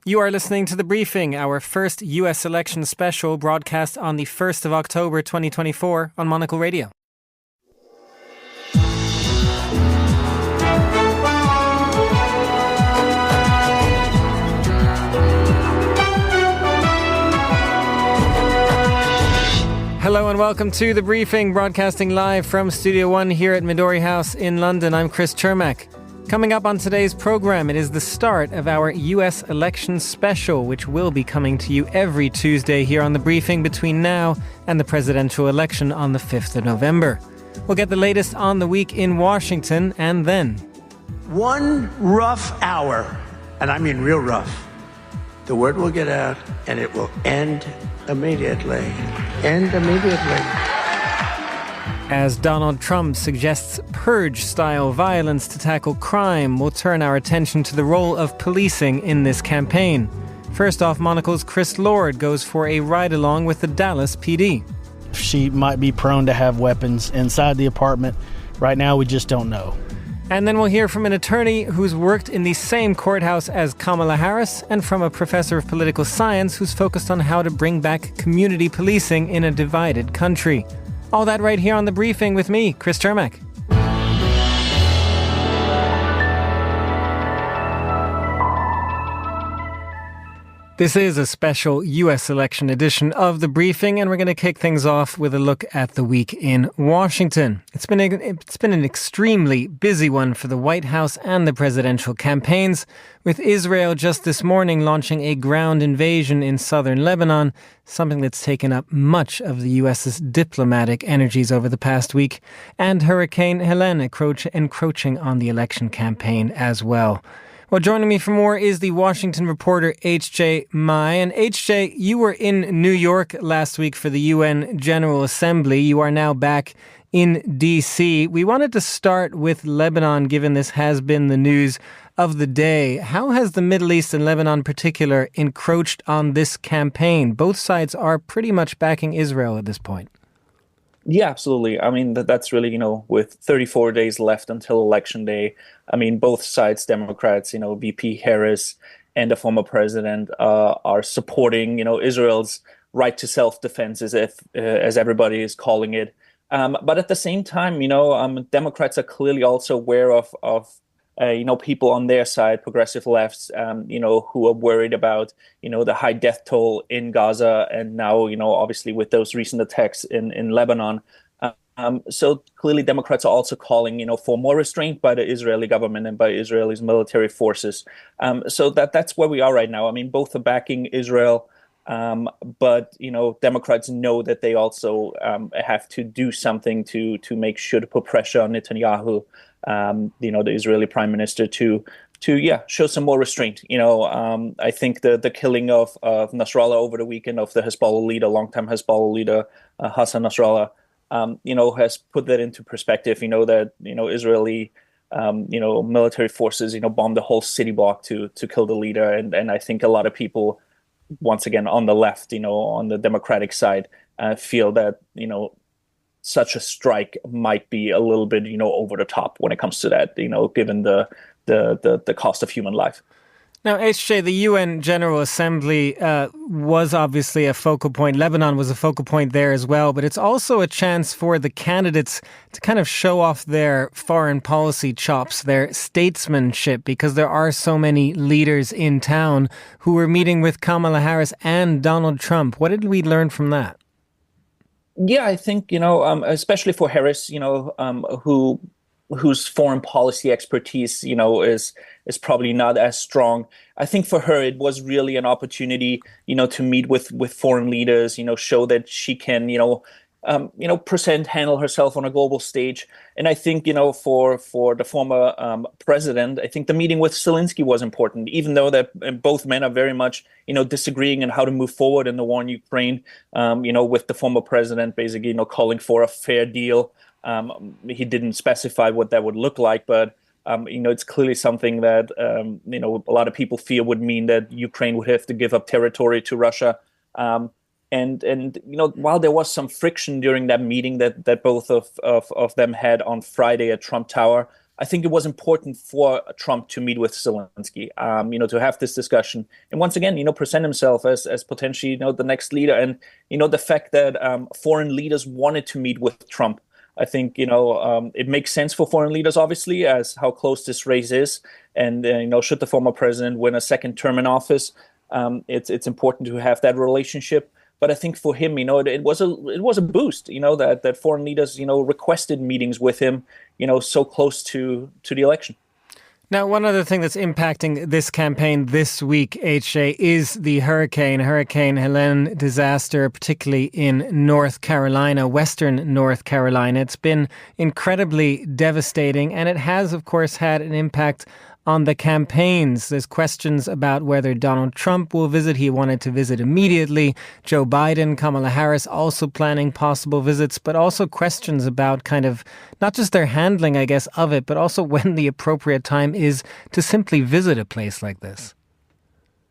You are listening to The Briefing, our first US election special broadcast on the 1st of October 2024 on Monocle Radio. Hello and welcome to The Briefing, broadcasting live from Studio One here at Midori House in London. I'm Chris Cermak. Coming up on today's program, it is the start of our US election special, which will be coming to you every Tuesday here on The Briefing between now and the presidential election on the 5th of November. We'll get the latest on the week in Washington, and then one rough hour, and I mean real rough, the word will get out and it will end immediately. End immediately. As Donald Trump suggests purge-style violence to tackle crime, we'll turn our attention to the role of policing in this campaign. First off, Monocle's Chris Lord goes for a ride-along with the Dallas PD. She might be prone to have weapons inside the apartment. Right now, we just don't know. And then we'll hear from an attorney who's worked in the same courthouse as Kamala Harris, and from a professor of political science who's focused on how to bring back community policing in a divided country. All that right here on The Briefing with me, Chris Cermak. This is a special US election edition of The Briefing, and we're going to kick things off with a look at the week in Washington. It's been an extremely busy one for the White House and the presidential campaigns, with Israel just this morning launching a ground invasion in southern Lebanon, something that's taken up much of the US's diplomatic energies over the past week, and Hurricane Helene encroaching on the election campaign as well. Well, joining me for more is the Washington reporter H.J. Mai. And H.J., you were in New York last week for the UN General Assembly. You are now back in D.C. We wanted to start with Lebanon, given this has been the news of the day. How has the Middle East and Lebanon in particular encroached on this campaign? Both sides are pretty much backing Israel at this point. Yeah, absolutely. I mean, that's really, with 34 days left until Election Day, I mean, both sides, Democrats, VP Harris and the former president are supporting, Israel's right to self-defense, as everybody is calling it. But at the same time, Democrats are clearly also aware of people on their side, progressive lefts, who are worried about, the high death toll in Gaza. And now, obviously with those recent attacks in Lebanon. So clearly Democrats are also calling, for more restraint by the Israeli government and by Israel's military forces. So that's where we are right now. I mean, both are backing Israel, but, Democrats know that they also have to do something to make sure to put pressure on Netanyahu, the Israeli prime minister, to show some more restraint. I think the killing of Nasrallah over the weekend, of the Hezbollah leader, longtime Hezbollah leader, Hassan Nasrallah, has put that into perspective, that, Israeli, military forces, bombed the whole city block to kill the leader. And I think a lot of people, once again, on the left, on the Democratic side, feel that, such a strike might be a little bit, over the top when it comes to that, given the cost of human life. Now, HJ, the UN General Assembly was obviously a focal point. Lebanon was a focal point there as well, but it's also a chance for the candidates to kind of show off their foreign policy chops, their statesmanship, because there are so many leaders in town who were meeting with Kamala Harris and Donald Trump. What did we learn from that? Yeah, I think, especially for Harris, whose foreign policy expertise, is probably not as strong. I think for her, it was really an opportunity, to meet with foreign leaders, show that she can, handle herself on a global stage. And I think, for the former president, I think the meeting with Zelensky was important, even though that both men are very much, disagreeing on how to move forward in the war in Ukraine, with the former president basically, calling for a fair deal. He didn't specify what that would look like, but, it's clearly something that, a lot of people fear would mean that Ukraine would have to give up territory to Russia. And while there was some friction during that meeting that both of them had on Friday at Trump Tower, I think it was important for Trump to meet with Zelensky, to have this discussion, and once again, present himself as potentially, the next leader. And the fact that foreign leaders wanted to meet with Trump, I think it makes sense for foreign leaders, obviously, as how close this race is, and should the former president win a second term in office, it's important to have that relationship. But I think for him, it was a boost, that foreign leaders, requested meetings with him, so close to the election. Now, one other thing that's impacting this campaign this week, HJ, is the Hurricane Helene disaster, particularly in North Carolina, western North Carolina. It's been incredibly devastating, and it has, of course, had an impact on the campaigns. There's questions about whether Donald Trump will visit. He wanted to visit immediately. Joe Biden, Kamala Harris also planning possible visits, but also questions about kind of not just their handling, I guess, of it, but also when the appropriate time is to simply visit a place like this.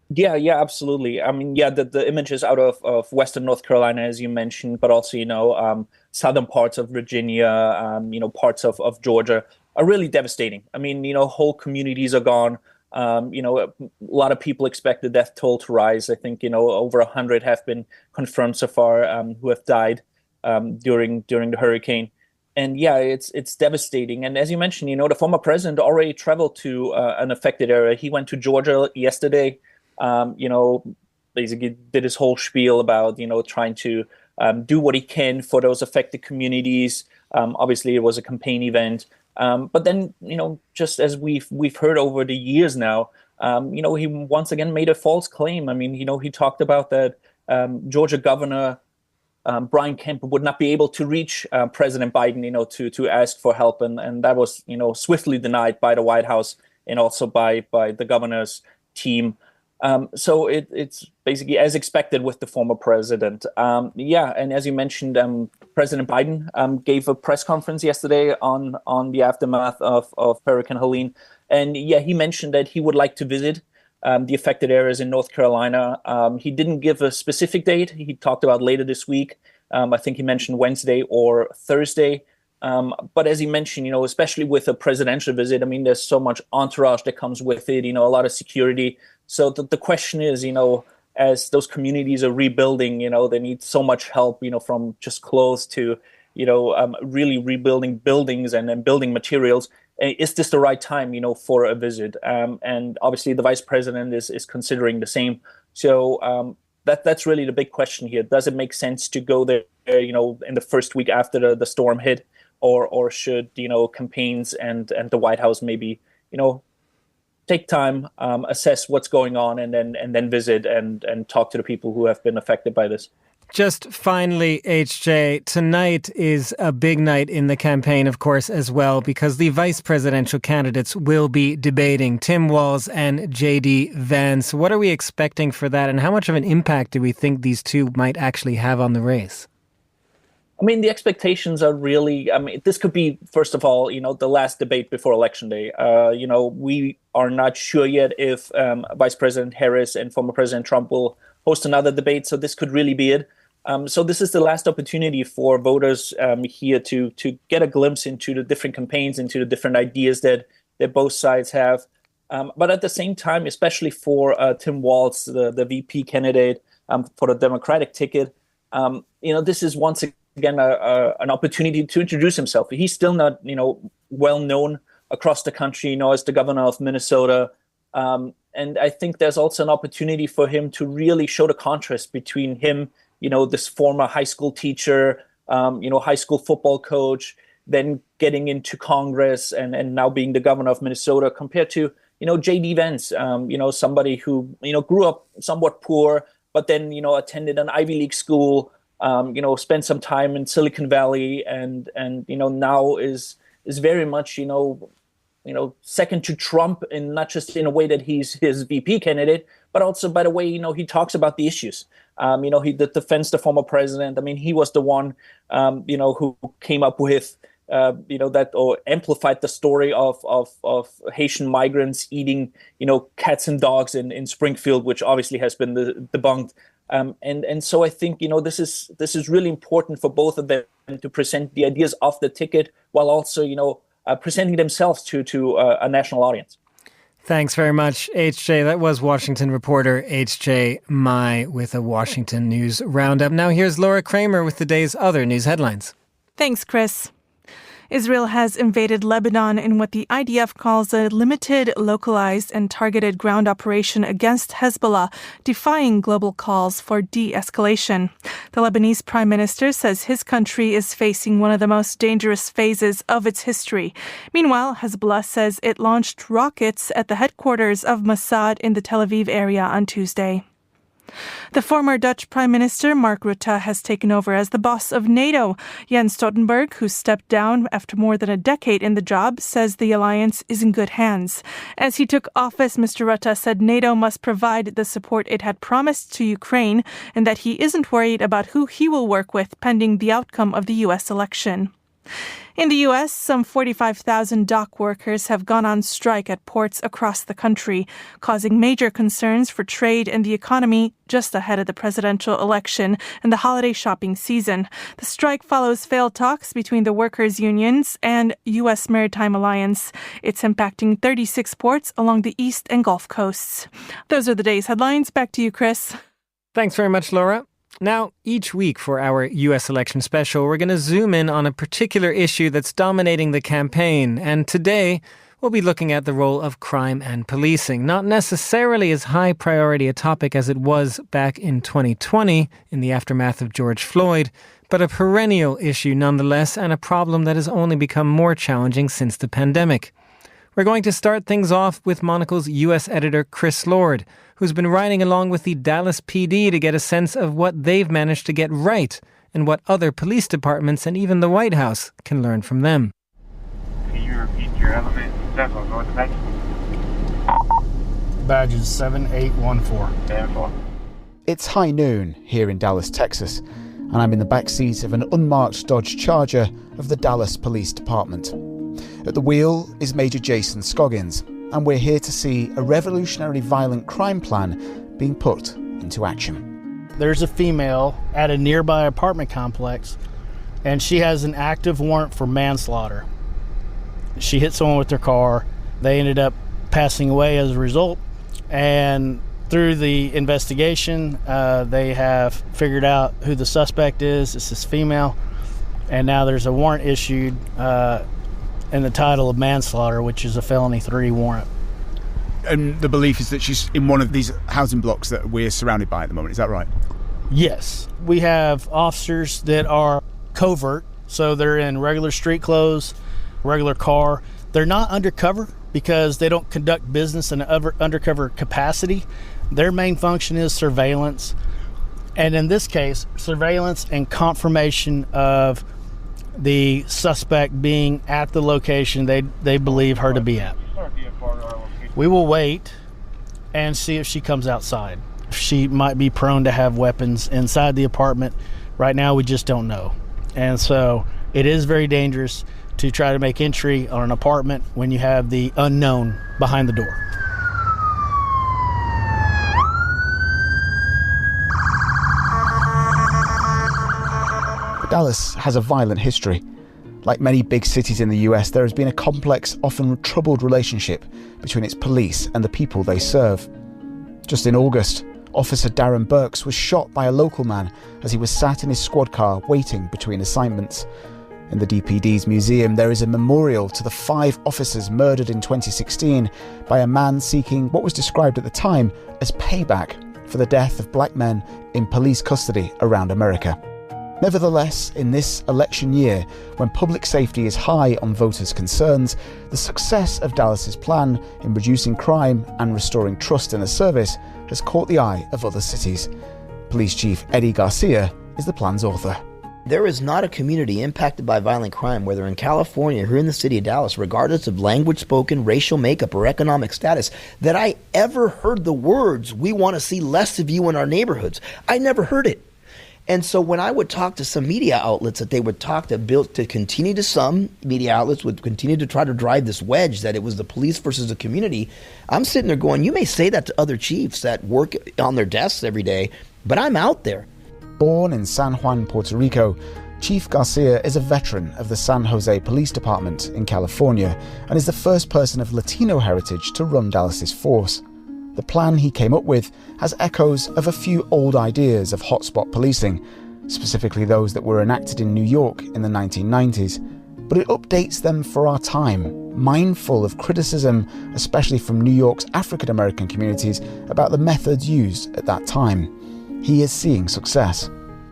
Yeah, absolutely. I mean, the images out of Western North Carolina, as you mentioned, but also, southern parts of Virginia, parts of Georgia are really devastating. I mean, whole communities are gone. A lot of people expect the death toll to rise. I think, over 100 have been confirmed so far who have died during the hurricane. And yeah, it's devastating. And as you mentioned, the former president already traveled to an affected area. He went to Georgia yesterday. Basically did his whole spiel about, trying to do what he can for those affected communities. Obviously, it was a campaign event. But then, just as we've heard over the years now, he once again made a false claim. I mean, he talked about that Georgia Governor Brian Kemp would not be able to reach President Biden, to ask for help. And that was, swiftly denied by the White House and also by the governor's team. So it's basically as expected with the former president. And as you mentioned, President Biden gave a press conference yesterday on the aftermath of Hurricane Helene. And he mentioned that he would like to visit the affected areas in North Carolina. He didn't give a specific date. He talked about later this week. I think he mentioned Wednesday or Thursday. But as he mentioned, especially with a presidential visit, I mean, there's so much entourage that comes with it, a lot of security. So the question is, as those communities are rebuilding, they need so much help, from just clothes to, really rebuilding buildings and building materials. Is this the right time, for a visit? And obviously the vice president is considering the same. So that's really the big question here. Does it make sense to go there, in the first week after the storm hit? Or should, campaigns and the White House maybe, take time, assess what's going on, and then visit and talk to the people who have been affected by this. Just finally, HJ, tonight is a big night in the campaign, of course, as well, because the vice presidential candidates will be debating, Tim Walz and J.D. Vance. What are we expecting for that, and how much of an impact do we think these two might actually have on the race? I mean, the expectations are really, this could be, first of all, the last debate before Election Day. We are not sure yet if Vice President Harris and former President Trump will host another debate. So this could really be it. So this is the last opportunity for voters here to get a glimpse into the different campaigns, into the different ideas that both sides have. But at the same time, especially for Tim Walz, the VP candidate for the Democratic ticket, this is once again an opportunity to introduce himself. He's still not, well known across the country, as the governor of Minnesota. And I think there's also an opportunity for him to really show the contrast between him, this former high school teacher, high school football coach, then getting into Congress and now being the governor of Minnesota, compared to, J.D. Vance, somebody who, grew up somewhat poor, but then, attended an Ivy League school, spent some time in Silicon Valley and now is very much, second to Trump, and not just in a way that he's his VP candidate, but also by the way, he talks about the issues. He defends the former president. I mean, he was the one, who came up with, that or amplified the story of Haitian migrants eating, cats and dogs in Springfield, which obviously has been debunked. And so I think, this is really important for both of them to present the ideas of the ticket while also, presenting themselves to a national audience. Thanks very much, HJ. That was Washington reporter HJ Mai with a Washington News Roundup. Now here's Laura Kramer with the day's other news headlines. Thanks, Chris. Israel has invaded Lebanon in what the IDF calls a limited, localized, and targeted ground operation against Hezbollah, defying global calls for de-escalation. The Lebanese prime minister says his country is facing one of the most dangerous phases of its history. Meanwhile, Hezbollah says it launched rockets at the headquarters of Mossad in the Tel Aviv area on Tuesday. The former Dutch Prime Minister Mark Rutte has taken over as the boss of NATO. Jens Stoltenberg, who stepped down after more than a decade in the job, says the alliance is in good hands. As he took office, Mr. Rutte said NATO must provide the support it had promised to Ukraine and that he isn't worried about who he will work with pending the outcome of the U.S. election. In the U.S., some 45,000 dock workers have gone on strike at ports across the country, causing major concerns for trade and the economy just ahead of the presidential election and the holiday shopping season. The strike follows failed talks between the workers' unions and U.S. Maritime Alliance. It's impacting 36 ports along the East and Gulf coasts. Those are the day's headlines. Back to you, Chris. Thanks very much, Laura. Now, each week for our U.S. election special, we're going to zoom in on a particular issue that's dominating the campaign. And today, we'll be looking at the role of crime and policing. Not necessarily as high priority a topic as it was back in 2020 in the aftermath of George Floyd, but a perennial issue nonetheless, and a problem that has only become more challenging since the pandemic. We're going to start things off with Monocle's U.S. editor Chris Lord, who's been riding along with the Dallas PD to get a sense of what they've managed to get right and what other police departments and even the White House can learn from them. Can you repeat your element? Central North Texas. Badges 7814. 74. It's high noon here in Dallas, Texas, and I'm in the back seat of an unmarked Dodge Charger of the Dallas Police Department. At the wheel is Major Jason Scoggins, and we're here to see a revolutionary violent crime plan being put into action. There's a female at a nearby apartment complex, and she has an active warrant for manslaughter. She hit someone with their car. They ended up passing away as a result, and through the investigation, they have figured out who the suspect is. It's this female, and now there's a warrant issued and the title of manslaughter, which is a felony 3 warrant. And the belief is that she's in one of these housing blocks that we're surrounded by at the moment. Is that right? Yes. We have officers that are covert, so they're in regular street clothes, regular car. They're not undercover because they don't conduct business in an undercover capacity. Their main function is surveillance. And in this case, surveillance and confirmation of the suspect being at the location they believe her to be at. We will wait and see if she comes outside. She might be prone to have weapons inside the apartment. Right now, we just don't know. And so it is very dangerous to try to make entry on an apartment when you have the unknown behind the door. Dallas has a violent history. Like many big cities in the US, there has been a complex, often troubled relationship between its police and the people they serve. Just in August, Officer Darren Burks was shot by a local man as he was sat in his squad car waiting between assignments. In the DPD's museum, there is a memorial to the 5 officers murdered in 2016 by a man seeking what was described at the time as payback for the death of black men in police custody around America. Nevertheless, in this election year, when public safety is high on voters' concerns, the success of Dallas's plan in reducing crime and restoring trust in the service has caught the eye of other cities. Police Chief Eddie Garcia is the plan's author. There is not a community impacted by violent crime, whether in California or here in the city of Dallas, regardless of language spoken, racial makeup, or economic status, that I ever heard the words, "We want to see less of you in our neighborhoods." I never heard it. And so when I would talk to some media outlets that they would talk to continue to, some media outlets would continue to try to drive this wedge that it was the police versus the community, I'm sitting there going, you may say that to other chiefs that work on their desks every day, but I'm out there. Born in San Juan, Puerto Rico, Chief Garcia is a veteran of the San Jose Police Department in California and is the first person of Latino heritage to run Dallas's force. The plan he came up with has echoes of a few old ideas of hotspot policing, specifically those that were enacted in New York in the 1990s, but it updates them for our time, mindful of criticism, especially from New York's African American communities, about the methods used at that time. He is seeing success.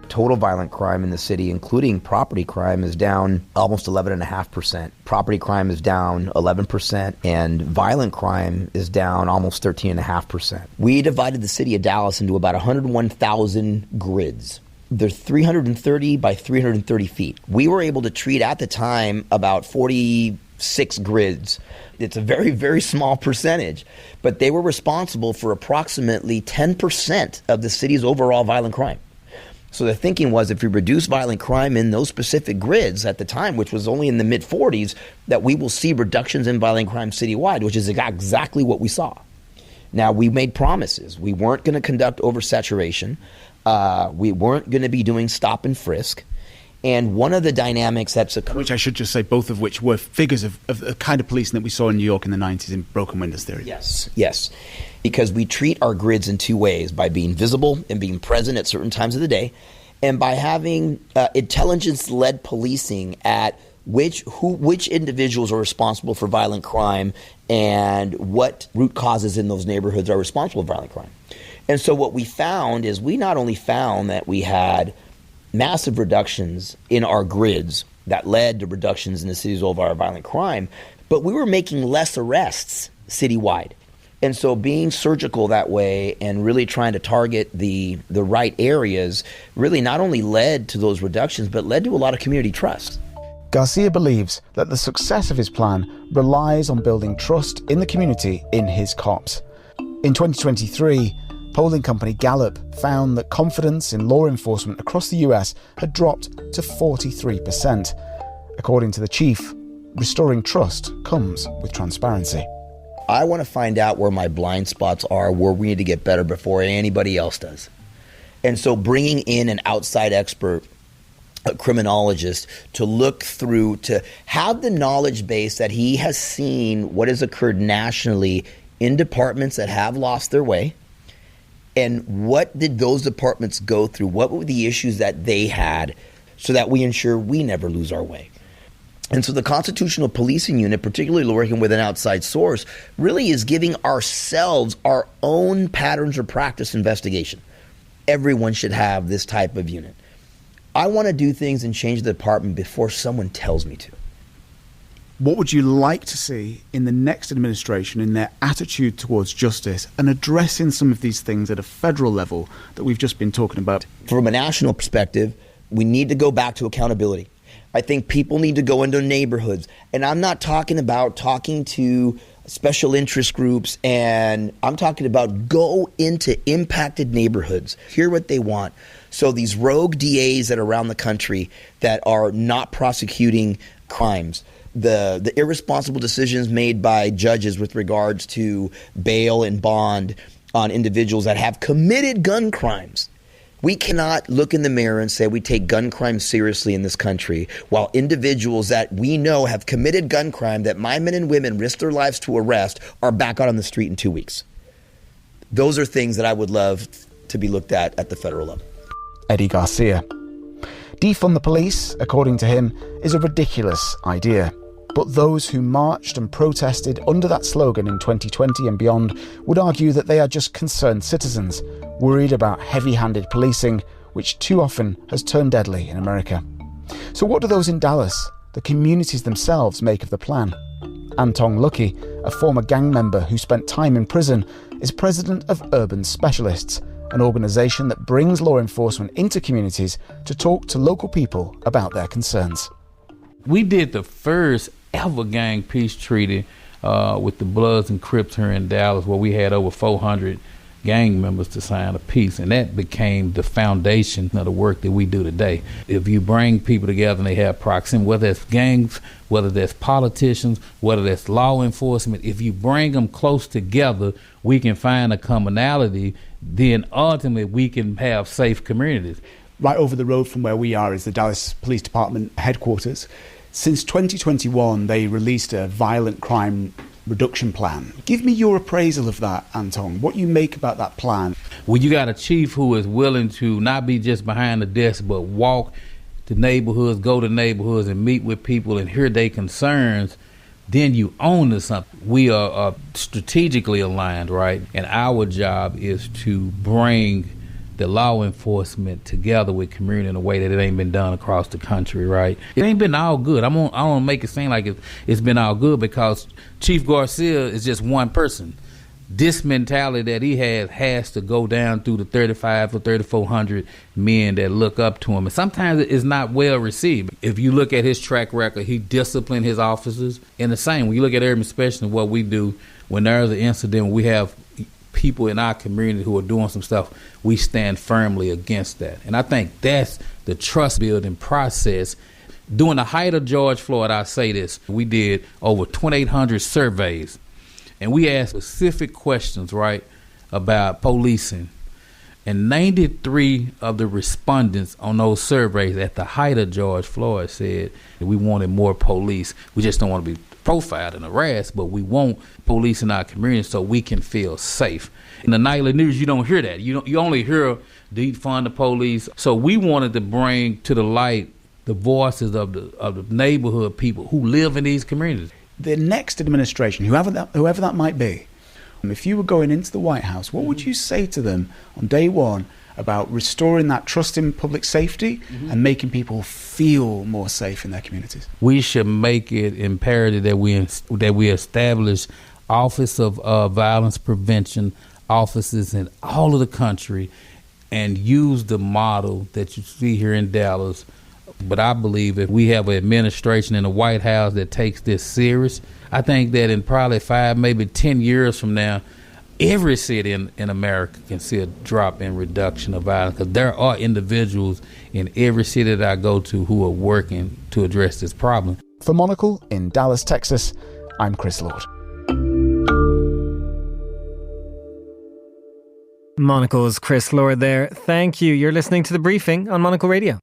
Total violent crime in the city, including property crime, is down almost 11.5%. Property crime is down 11%, and violent crime is down almost 13.5%. We divided the city of Dallas into about 101,000 grids. They're 330 by 330 feet. We were able to treat at the time about 46 grids. It's a very, very small percentage, but they were responsible for approximately 10% of the city's overall violent crime. So the thinking was, if we reduce violent crime in those specific grids at the time, which was only in the mid-40s, that we will see reductions in violent crime citywide, which is exactly what we saw. Now, we made promises. We weren't going to conduct oversaturation. We weren't going to be doing stop and frisk. And one of the dynamics that's occurred... Which I should just say, both of which were figures of the kind of policing that we saw in New York in the 90s in broken windows theory. Yes. Because we treat our grids in two ways, by being visible and being present at certain times of the day, and by having intelligence-led policing at which individuals are responsible for violent crime and what root causes in those neighborhoods are responsible for violent crime. And so what we found is we not only found that we had massive reductions in our grids that led to reductions in the city's overall violent crime, but we were making less arrests citywide. And so being surgical that way and really trying to target the right areas really not only led to those reductions, but led to a lot of community trust. Garcia believes that the success of his plan relies on building trust in the community in his cops. In 2023, polling company Gallup found that confidence in law enforcement across the US had dropped to 43%. According to the chief, restoring trust comes with transparency. I want to find out where my blind spots are, where we need to get better before anybody else does. And so bringing in an outside expert, a criminologist, to look through, to have the knowledge base that he has seen what has occurred nationally in departments that have lost their way, and what did those departments go through, what were the issues that they had, so that we ensure we never lose our way. And so the Constitutional Policing Unit, particularly working with an outside source, really is giving ourselves our own patterns or practice investigation. Everyone should have this type of unit. I want to do things and change the department before someone tells me to. What would you like to see in the next administration in their attitude towards justice and addressing some of these things at a federal level that we've just been talking about? From a national perspective, we need to go back to accountability. I think people need to go into neighborhoods. And I'm not talking about talking to special interest groups, and I'm talking about go into impacted neighborhoods, hear what they want. So these rogue DAs that are around the country that are not prosecuting crimes, the irresponsible decisions made by judges with regards to bail and bond on individuals that have committed gun crimes. We cannot look in the mirror and say we take gun crime seriously in this country while individuals that we know have committed gun crime that my men and women risk their lives to arrest are back out on the street in 2 weeks. Those are things that I would love to be looked at the federal level. Eddie Garcia. Defund the police, according to him, is a ridiculous idea. But those who marched and protested under that slogan in 2020 and beyond would argue that they are just concerned citizens, worried about heavy-handed policing, which too often has turned deadly in America. So what do those in Dallas, the communities themselves, make of the plan? Antong Lucky, a former gang member who spent time in prison, is president of Urban Specialists, an organisation that brings law enforcement into communities to talk to local people about their concerns. We did the first ever gang peace treaty with the Bloods and Crips here in Dallas, where we had over 400 gang members to sign a peace, and that became the foundation of the work that we do today. If you bring people together and they have proximity, whether it's gangs, whether that's politicians, whether that's law enforcement, if you bring them close together, we can find a commonality, then ultimately we can have safe communities. right over the road from where we are is the Dallas Police Department headquarters. Since 2021, they released a violent crime reduction plan. Give me your appraisal of that, Anton. What you make about that plan? Well, you got a chief who is willing to not be just behind the desk, but walk to neighborhoods, go to neighborhoods and meet with people and hear their concerns. Then you own to something. We are strategically aligned, right? And our job is to bring the law enforcement together with community in a way that it ain't been done across the country, right? It ain't been all good. I don't make it seem like it's been all good, because Chief Garcia is just one person. This mentality that he has to go down through the 35 or 3,400 men that look up to him. And sometimes it's not well received. If you look at his track record, he disciplined his officers. And the same, when you look at urban specialists, what we do, when there's an incident, we have people in our community who are doing some stuff, we stand firmly against that. And I think that's the trust building process. During the height of George Floyd, I say this, we did over 2,800 surveys, and we asked specific questions, right, about policing. And 93 of the respondents on those surveys at the height of George Floyd said that we wanted more police. We just don't want to be profiled and harassed, but we want police in our community so we can feel safe. In the nightly news, you don't hear that. You only hear defund the police. So we wanted to bring to the light the voices of the neighborhood people who live in these communities. The next administration, whoever that might be, if you were going into the White House, what would you say to them on day one about restoring that trust in public safety and making people feel more safe in their communities? We should make it imperative that we establish Office of Violence Prevention offices in all of the country and use the model that you see here in Dallas. But I believe if we have an administration in the White House that takes this serious, I think that in probably 5, maybe 10 years from now, every city in America can see a drop in reduction of violence, because there are individuals in every city that I go to who are working to address this problem. For Monocle in Dallas, Texas, I'm Chris Lord. Monocle's Chris Lord there. Thank you. You're listening to The Briefing on Monocle Radio.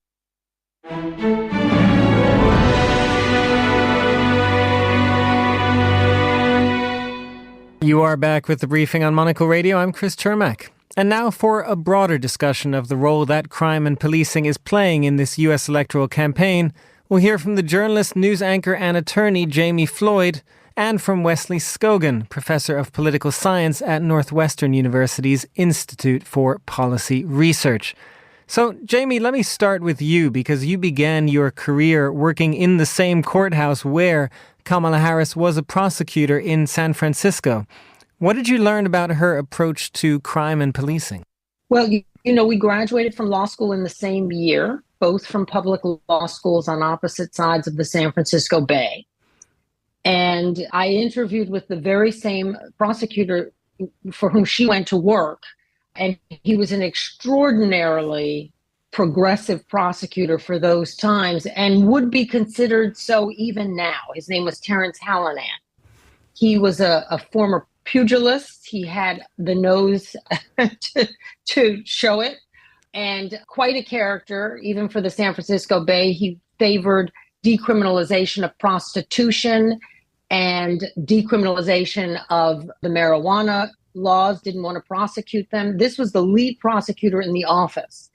You are back with The Briefing on Monocle Radio. I'm Chris Cermak. And now for a broader discussion of the role that crime and policing is playing in this U.S. electoral campaign, we'll hear from the journalist, news anchor and attorney Jamie Floyd, and from Wesley Skogan, professor of political science at Northwestern University's Institute for Policy Research. So, Jamie, let me start with you, because you began your career working in the same courthouse where Kamala Harris was a prosecutor in San Francisco. What did you learn about her approach to crime and policing? Well, we graduated from law school in the same year, both from public law schools on opposite sides of the San Francisco Bay. And I interviewed with the very same prosecutor for whom she went to work. And he was an extraordinarily progressive prosecutor for those times and would be considered so even now. His name was Terrence Hallinan. He was a former pugilist. He had the nose to show it, and quite a character, even for the San Francisco Bay. He favored decriminalization of prostitution and decriminalization of the marijuana laws, didn't want to prosecute them. This was the lead prosecutor in the office.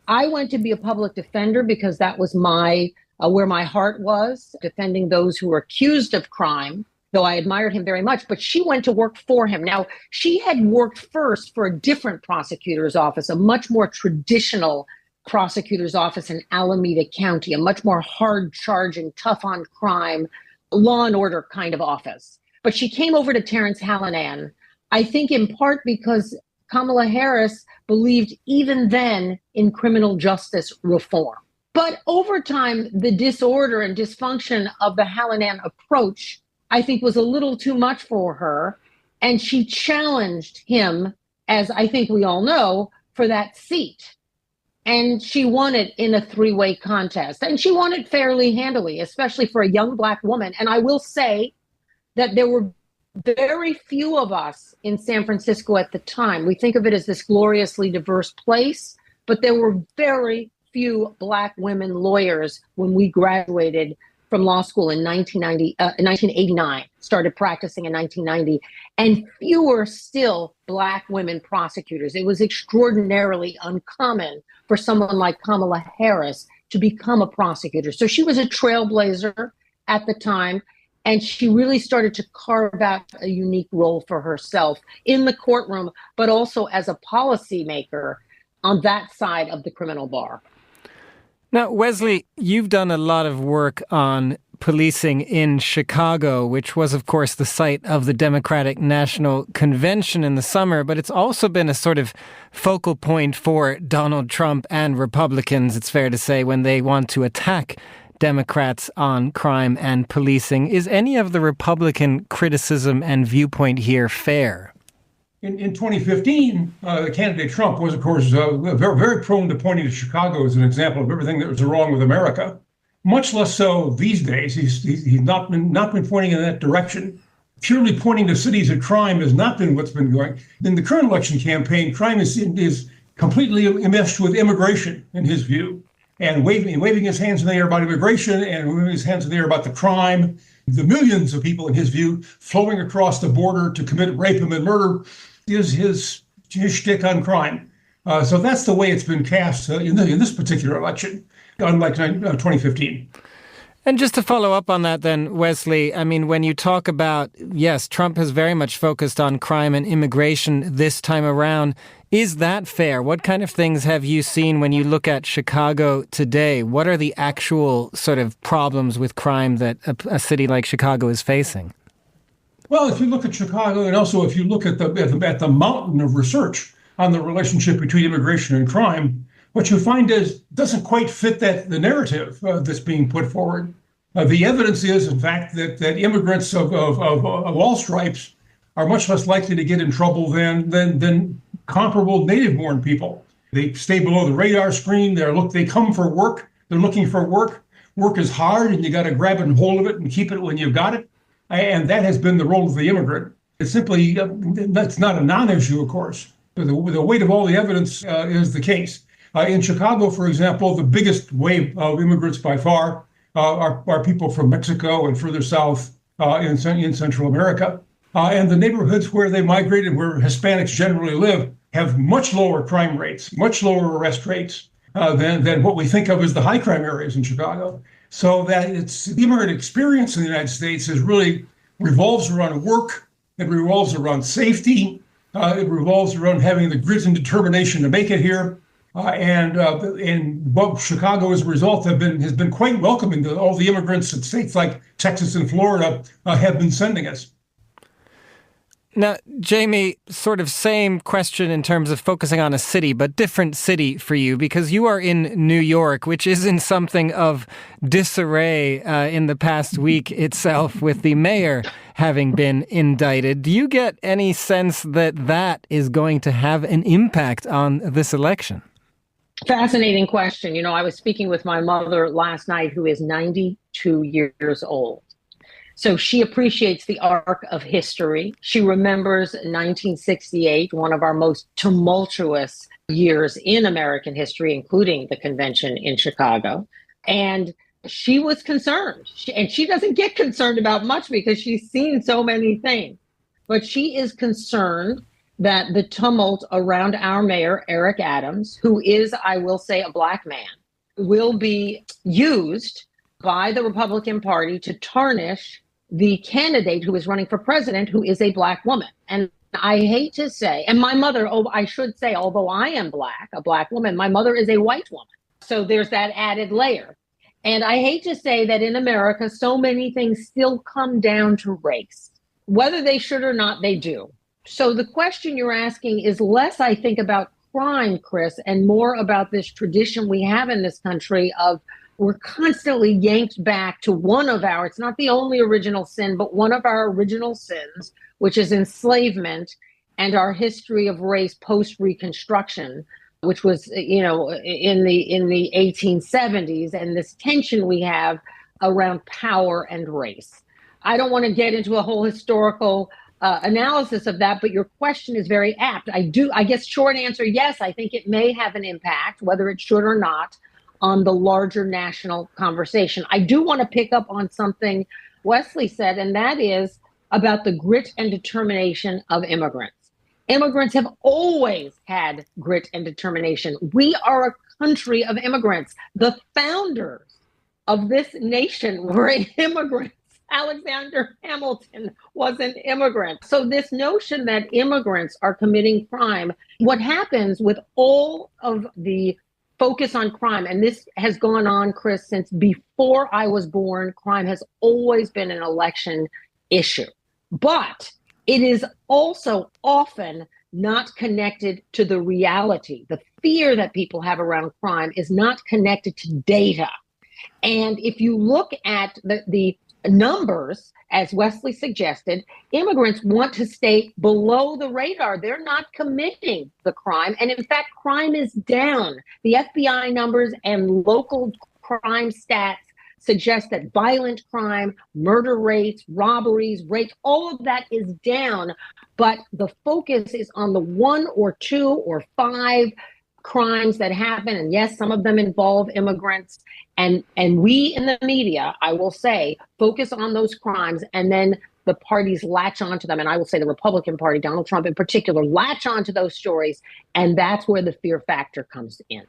I went to be a public defender because that was where my heart was, defending those who were accused of crime, though I admired him very much. But she went to work for him. Now, she had worked first for a different prosecutor's office, a much more traditional prosecutor's office in Alameda County, a much more hard-charging, tough-on-crime, law and order kind of office. But she came over to Terrence Hallinan, I think in part because Kamala Harris believed even then in criminal justice reform. But over time, the disorder and dysfunction of the Hallinan approach, I think, was a little too much for her. And she challenged him, as I think we all know, for that seat. And she won it in a 3-way contest. And she won it fairly handily, especially for a young Black woman. And I will say that there were very few of us in San Francisco at the time. We think of it as this gloriously diverse place, but there were very few Black women lawyers when we graduated from law school in 1989, started practicing in 1990, and fewer still Black women prosecutors. It was extraordinarily uncommon for someone like Kamala Harris to become a prosecutor. So she was a trailblazer at the time, and she really started to carve out a unique role for herself in the courtroom, but also as a policymaker on that side of the criminal bar. Now, Wesley, you've done a lot of work on policing in Chicago, which was, of course, the site of the Democratic National Convention in the summer, but it's also been a sort of focal point for Donald Trump and Republicans, it's fair to say, when they want to attack Democrats on crime and policing. Is any of the Republican criticism and viewpoint here fair? In 2015, candidate Trump was, of course, very, very prone to pointing to Chicago as an example of everything that was wrong with America. Much less so these days. He's not been pointing in that direction. Purely pointing to cities of crime has not been what's been going. In the current election campaign, crime is completely enmeshed with immigration, in his view, and waving his hands in the air about immigration and waving his hands in the air about the crime. The millions of people, in his view, flowing across the border to commit rape and murder is his shtick on crime. So that's the way it's been cast in this particular election, unlike 2015. And just to follow up on that then, Wesley, I mean, when you talk about, yes, Trump has very much focused on crime and immigration this time around. Is that fair? What kind of things have you seen when you look at Chicago today? What are the actual sort of problems with crime that a city like Chicago is facing? Well, if you look at Chicago, and also if you look at the mountain of research on the relationship between immigration and crime, what you find is doesn't quite fit the narrative that's being put forward. The evidence is, in fact, that immigrants of all stripes are much less likely to get in trouble than comparable native-born people. They stay below the radar screen. They come for work. They're looking for work. Work is hard, and you got to grab it and hold of it and keep it when you've got it. And that has been the role of the immigrant. It's simply that's not a non-issue, of course. The weight of all the evidence is the case. In Chicago, for example, the biggest wave of immigrants by far are people from Mexico and further south in Central America. And the neighborhoods where they migrated, where Hispanics generally live, have much lower crime rates, much lower arrest rates than what we think of as the high crime areas in Chicago. So that the immigrant experience in the United States revolves around work, it revolves around safety, it revolves around having the grit and determination to make it here. And what Chicago, as a result, has been quite welcoming to all the immigrants that states like Texas and Florida have been sending us. Now, Jamie, sort of same question in terms of focusing on a city, but different city for you, because you are in New York, which is in something of disarray in the past week itself, with the mayor having been indicted. Do you get any sense that is going to have an impact on this election? Fascinating question. You know, I was speaking with my mother last night, who is 92 years old. So she appreciates the arc of history. She remembers 1968, one of our most tumultuous years in American history, including the convention in Chicago. And she was concerned. And she doesn't get concerned about much because she's seen so many things. But she is concerned that the tumult around our mayor, Eric Adams, who is, I will say, a Black man, will be used by the Republican Party to tarnish the candidate who is running for president, who is a Black woman. And I hate to say, and my mother, I should say, although I am Black, a Black woman, my mother is a white woman. So there's that added layer. And I hate to say that in America, so many things still come down to race. Whether they should or not, they do. So the question you're asking is less, I think, about crime, Chris, and more about this tradition we have in this country of we're constantly yanked back to it's not the only original sin, but one of our original sins, which is enslavement and our history of race post-Reconstruction, which was, in the 1870s, and this tension we have around power and race. I don't want to get into a whole historical analysis of that, but your question is very apt. I guess short answer, yes, I think it may have an impact, whether it should or not, on the larger national conversation. I do want to pick up on something Wesley said, and that is about the grit and determination of immigrants. Immigrants have always had grit and determination. We are a country of immigrants. The founders of this nation were immigrants. Alexander Hamilton was an immigrant. So this notion that immigrants are committing crime, what happens with all of the focus on crime, and this has gone on, Chris, since before I was born, crime has always been an election issue. But it is also often not connected to the reality. The fear that people have around crime is not connected to data. And if you look at the numbers, as Wesley suggested, immigrants want to stay below the radar. They're not committing the crime. And in fact, crime is down. The FBI numbers and local crime stats suggest that violent crime, murder rates, robberies, rapes, all of that is down. But the focus is on the 1 or 2 or 5 crimes that happen. And yes, some of them involve immigrants. And we in the media, I will say, focus on those crimes, and then the parties latch onto them. And I will say the Republican Party, Donald Trump in particular, latch onto those stories. And that's where the fear factor comes in.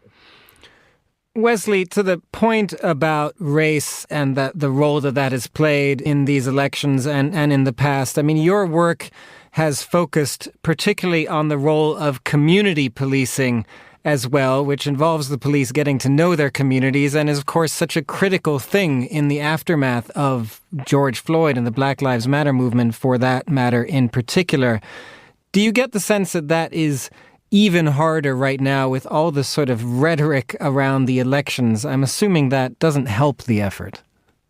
Wesley, to the point about race and the role that has played in these elections and in the past, I mean, your work has focused particularly on the role of community policing as well, which involves the police getting to know their communities and is, of course, such a critical thing in the aftermath of George Floyd and the Black Lives Matter movement, for that matter in particular. Do you get the sense that that is even harder right now with all the sort of rhetoric around the elections? I'm assuming that doesn't help the effort.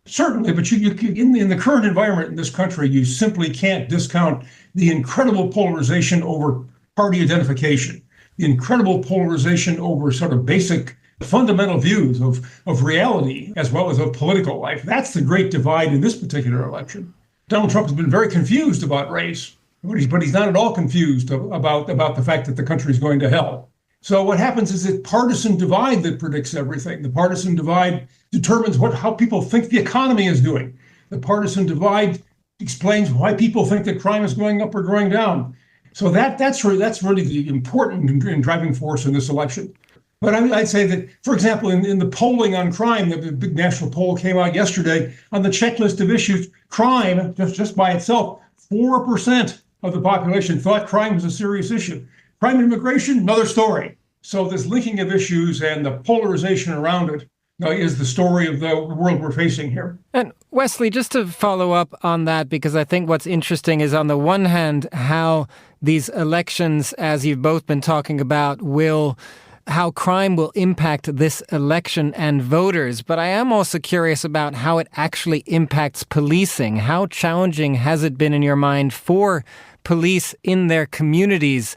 Certainly, but you in the current environment in this country, you simply can't discount the incredible polarization over party identification, the incredible polarization over sort of basic fundamental views of reality as well as of political life. That's the great divide in this particular election. Donald Trump has been very confused about race, but he's not at all confused about the fact that the country is going to hell. So what happens is a partisan divide that predicts everything. The partisan divide determines how people think the economy is doing. The partisan divide explains why people think that crime is going up or going down. So that's really the important and driving force in this election. But I'd say that, for example, in the polling on crime, the big national poll came out yesterday on the checklist of issues, crime, just by itself, 4% of the population thought crime was a serious issue. Crime and immigration, another story. So this linking of issues and the polarization around it is the story of the world we're facing here. And Wesley, just to follow up on that, because I think what's interesting is, on the one hand, how these elections, as you've both been talking about, how crime will impact this election and voters. But I am also curious about how it actually impacts policing. How challenging has it been in your mind for police in their communities,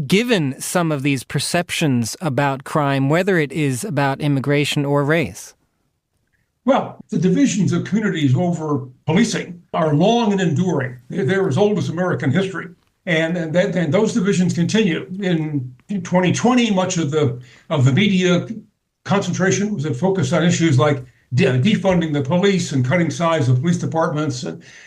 given some of these perceptions about crime, whether it is about immigration or race? Well, the divisions of communities over policing are long and enduring. They're as old as American history. And those divisions continue. In 2020, much of the media concentration was focused on issues like defunding the police and cutting size of police departments,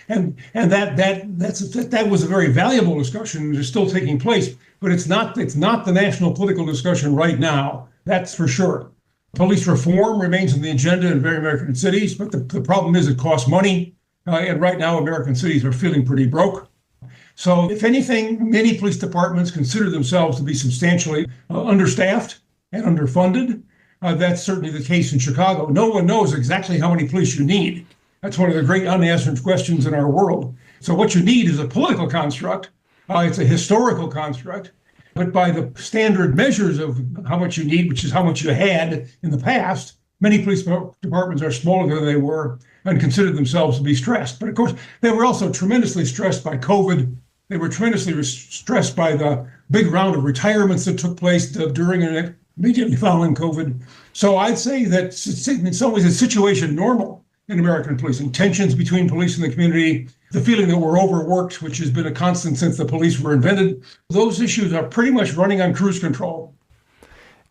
and that was a very valuable discussion. It's still taking place, but it's not the national political discussion right now. That's for sure. Police reform remains on the agenda in very American cities, but the problem is it costs money, and right now American cities are feeling pretty broke. So if anything, many police departments consider themselves to be substantially understaffed and underfunded. That's certainly the case in Chicago. No one knows exactly how many police you need. That's one of the great unanswered questions in our world. So what you need is a political construct. It's a historical construct. But by the standard measures of how much you need, which is how much you had in the past, many police departments are smaller than they were and consider themselves to be stressed. But of course, they were also tremendously stressed by COVID. They were tremendously stressed by the big round of retirements that took place during and immediately following COVID. So I'd say that in some ways it's situation normal in American policing. Tensions between police and the community, the feeling that we're overworked, which has been a constant since the police were invented. Those issues are pretty much running on cruise control.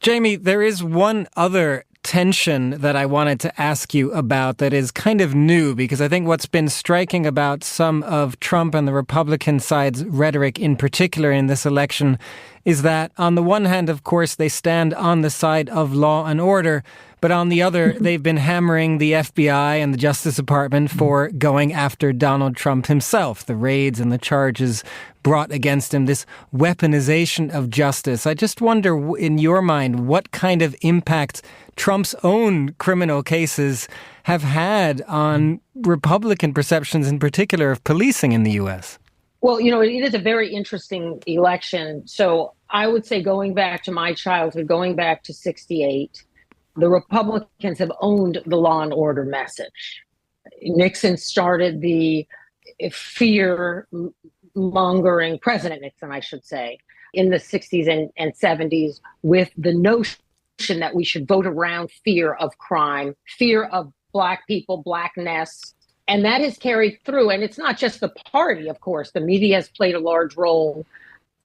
Jamie, there is one other tension that I wanted to ask you about that is kind of new, because I think what's been striking about some of Trump and the Republican side's rhetoric in particular in this election is that on the one hand, of course, they stand on the side of law and order, but on the other, they've been hammering the FBI and the Justice Department for going after Donald Trump himself, the raids and the charges brought against him, this weaponization of justice. I just wonder, in your mind, what kind of impact Trump's own criminal cases have had on Republican perceptions, in particular, of policing in the U.S.? Well, it is a very interesting election. So I would say, going back to my childhood, going back to 1968, the Republicans have owned the law and order message. Nixon started the fear-mongering, President Nixon, I should say, in the 60s and 70s with the notion that we should vote around fear of crime, fear of Black people, Blackness. And that has carried through. And it's not just the party, of course. The media has played a large role.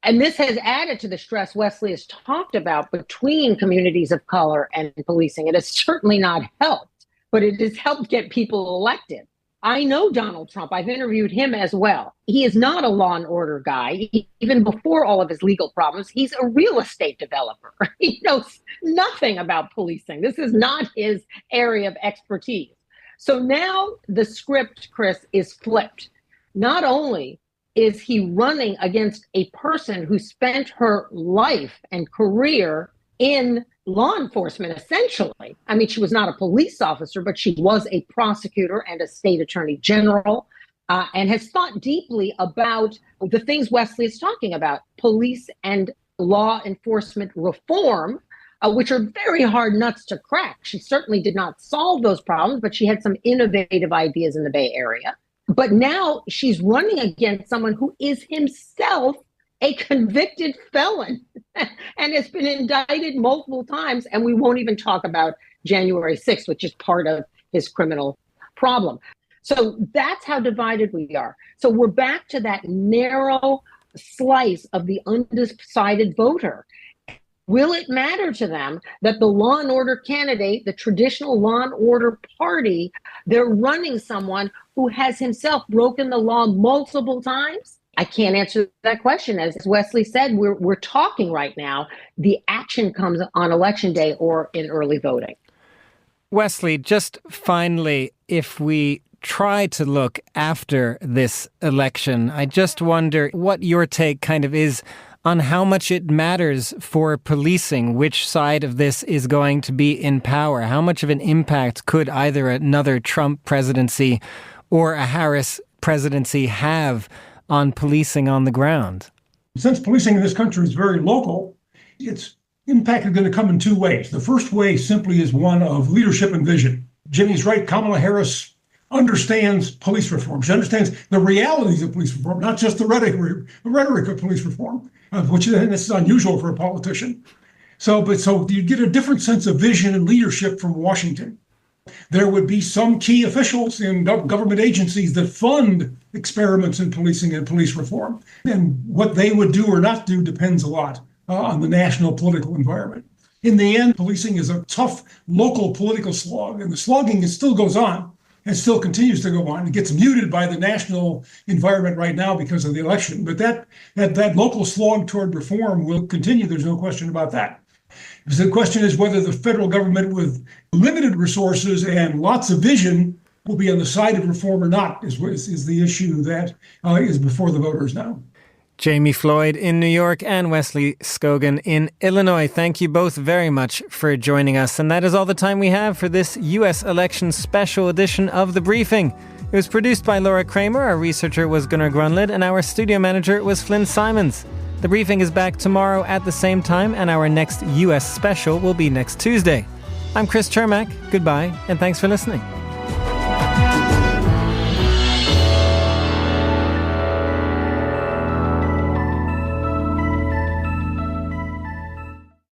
And this has added to the stress Wesley has talked about between communities of color and policing. It has certainly not helped, but it has helped get people elected. I know Donald Trump. I've interviewed him as well. He is not a law and order guy. Even before all of his legal problems, he's a real estate developer. He knows nothing about policing. This is not his area of expertise. So now the script, Chris, is flipped. Not only is he running against a person who spent her life and career in law enforcement, essentially. I mean, she was not a police officer, but she was a prosecutor and a state attorney general, and has thought deeply about the things Wesley is talking about, police and law enforcement reform, which are very hard nuts to crack. She certainly did not solve those problems, but she had some innovative ideas in the Bay Area. But now she's running against someone who is himself a convicted felon and has been indicted multiple times. And we won't even talk about January 6th, which is part of his criminal problem. So that's how divided we are. So we're back to that narrow slice of the undecided voter. Will it matter to them that the law and order candidate, the traditional law and order party, they're running someone who has himself broken the law multiple times? I can't answer that question. As Wesley said, we're talking right now. The action comes on election day or in early voting. Wesley, just finally, if we try to look after this election, I just wonder what your take kind of is on how much it matters for policing, which side of this is going to be in power. How much of an impact could either another Trump presidency or a Harris presidency have on policing on the ground? Since policing in this country is very local, its impact is going to come in two ways. The first way simply is one of leadership and vision. Jimmy's right. Kamala Harris understands police reform. She understands the realities of police reform, not just the rhetoric of police reform, which this is unusual for a politician. So you get a different sense of vision and leadership from Washington. There would be some key officials in government agencies that fund experiments in policing and police reform. And what they would do or not do depends a lot on the national political environment. In the end, policing is a tough local political slog, and the slogging still goes on and still continues to go on. It gets muted by the national environment right now because of the election. But that local slog toward reform will continue. There's no question about that. The question is whether the federal government with limited resources and lots of vision will be on the side of reform or not is the issue that is before the voters now. Jamie Floyd in New York and Wesley Skogan in Illinois. Thank you both very much for joining us. And that is all the time we have for this U.S. election special edition of The Briefing. It was produced by Laura Kramer, our researcher was Gunnar Grunlid, and our studio manager was Flynn Simons. The Briefing is back tomorrow at the same time, and our next U.S. special will be next Tuesday. I'm Chris Cermak. Goodbye, and thanks for listening.